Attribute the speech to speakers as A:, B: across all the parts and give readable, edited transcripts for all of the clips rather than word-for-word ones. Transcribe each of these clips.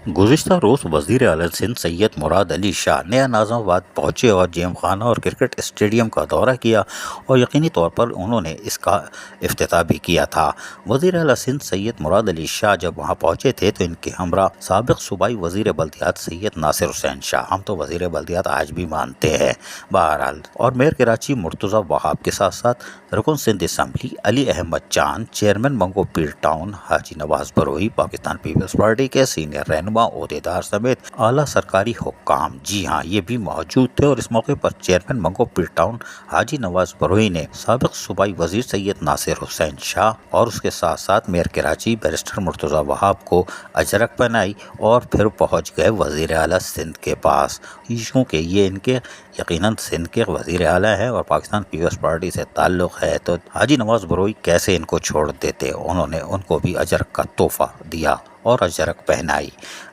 A: गुज़िश्ता रोज़ वज़ीर आला सिंध सैयद मुराद अली शाह नया नाज़िमाबाद पहुँचे और जेम खाना और क्रिकेट स्टेडियम का दौरा किया और यकीनी तौर पर उन्होंने इसका इफ्तिताह भी किया था। वज़ीर आला सिंध सैयद मुराद अली शाह जब वहाँ पहुँचे थे तो इनके हमरा साबिक़ सूबाई वज़ीर बल्दियात सैयद नासिर हुसैन शाह, हम तो वज़ीर बल्दियात आज भी मानते हैं बहरहाल, और मेयर कराची मुर्तज़ा वहाब के साथ साथ रुकन सिंध असम्बली अली अहमद चांद, चेयरमैन मंगो पीर टाउन हाजी नवाज बरोही, पाकिस्तान पीपल्स पार्टी के सीनियर रहनुमा ओहदेदार समेत आला सरकारी हुक्काम, जी हाँ, ये भी मौजूद थे। और इस मौके पर चेयरमैन मंगो पीर टाउन हाजी नवाज बरोही ने साबिक़ सूबाई वज़ीर सैयद नासिर हुसैन शाह और उसके साथ साथ मेयर कराची बैरिस्टर मुर्तज़ा वहाब को अजरक पहनाई और फिर पहुँच गए वज़ीर आला सिंध के पास, क्योंकि ये इनके यकीनन सिंध के वज़ीर आला है और पाकिस्तान पीपल्स पार्टी से ताल्लुक़ है, तो हाजी नवाज बरोही कैसे इनको छोड़ देते। उन्होंने उनको भी अजरक का तोहफ़ा दिया और अजरक पहनाई।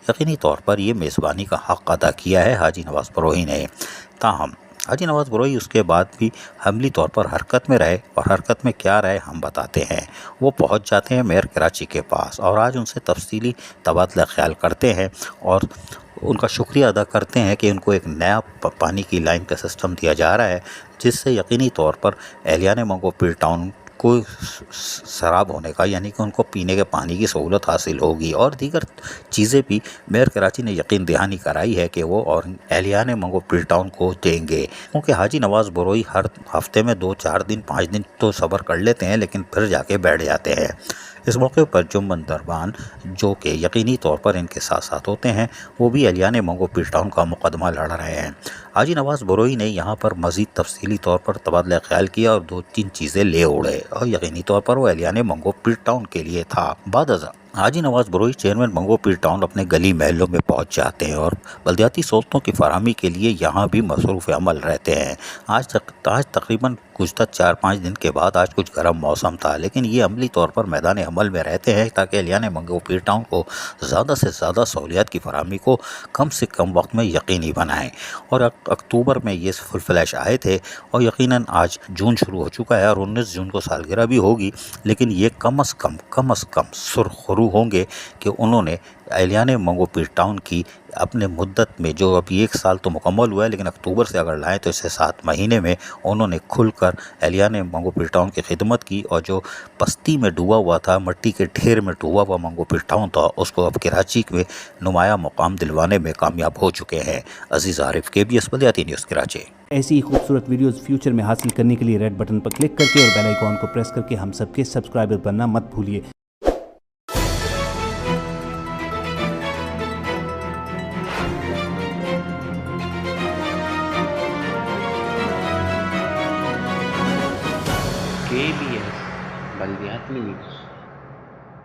A: यकीनी तौर पर ये मेज़बानी का हक़ अदा किया है हाजी नवाज बरोही ने। ताहम हाजी नवाज बरोही उसके बाद भी हमली तौर पर हरकत में रहे, और हरकत में क्या रहे हम बताते हैं। वो पहुंच जाते हैं मेयर कराची के पास और आज उनसे तफसीली तबादला ख्याल करते हैं और उनका शुक्रिया अदा करते हैं कि उनको एक नया पानी की लाइन का सिस्टम दिया जा रहा है, जिससे यकीनी तौर पर एहलियान मंगो पीर टाउन को शराब होने का, यानी कि उनको पीने के पानी की सहूलत हासिल होगी, और दीगर चीज़ें भी मेयर कराची ने यकीन दहानी कराई है कि वो और एहलियान मंगो पीर टाउन को देंगे। क्योंकि हाजी नवाज बरोही हर हफ्ते में 2-4 दिन 5 दिन तो सब्र कर लेते हैं, लेकिन फिर जाके बैठ जाते हैं। इस मौके पर जुम्मन दरबान, जो कि यकीनी तौर पर इनके साथ साथ होते हैं, वो भी एहलियान मंगो पीर टाउन का मुकदमा लड़ रहे हैं। हाजी नवाज बरोही ने यहाँ पर मज़ीद तफसीली तौर पर तबादला ख्याल किया और 2-3 चीज़ें ले उड़े, और यकीनी तौर पर वो एहलियान मंगो पीर टाउन के लिए था। बाद अज़ा हाजी नवाज बरोही चेयरमैन मंगो पीर टाउन अपने गली महलों में पहुँच जाते हैं और बल्दियाती सहूलतों की फराहमी के लिए यहाँ भी मसरूफ़ अमल रहते हैं। आज तकरीबन गुज़श्ता 4-5 दिन के बाद आज कुछ गर्म मौसम था, लेकिन ये अमली तौर पर मैदान अमल में रहते हैं ताकि एहलियान मंगो पीर टाउन को ज़्यादा से ज़्यादा सहूलियात की फराहमी को कम से कम वक्त में यकीनी बनाएँ। और अक्टूबर में ये फुल फ्लैश आए थे और यकीनन आज जून शुरू हो चुका है और 19 जून को सालगिरह भी होगी, लेकिन ये कम अज़ कम सुरखरू होंगे कि उन्होंने एहलियान मंगो पीर टाउन की अपने मुद्दत में, जो अभी 1 साल तो मुकम्मल हुआ है, लेकिन अक्टूबर से अगर लाएँ तो इससे 7 महीने में उन्होंने खुलकर एहलियान मंगो पीर टाउन की खिदमत की, और जो पस्ती में डूबा हुआ था, मिट्टी के ढेर में डूबा हुआ मंगो पीर टाउन था, उसको अब कराची में नुमाया मुकाम दिलवाने में कामयाब हो चुके हैं। अजीज़ आरिफ, KBS बल्दियाती न्यूज़ कराची।
B: ऐसी ही खूबसूरत वीडियोस फ्यूचर में हासिल करने के लिए रेड बटन पर क्लिक करके और बेल आइकॉन को प्रेस करके हम सबके सब्सक्राइबर बनना मत भूलिए।
C: KBS बल्दियाती न्यूज़।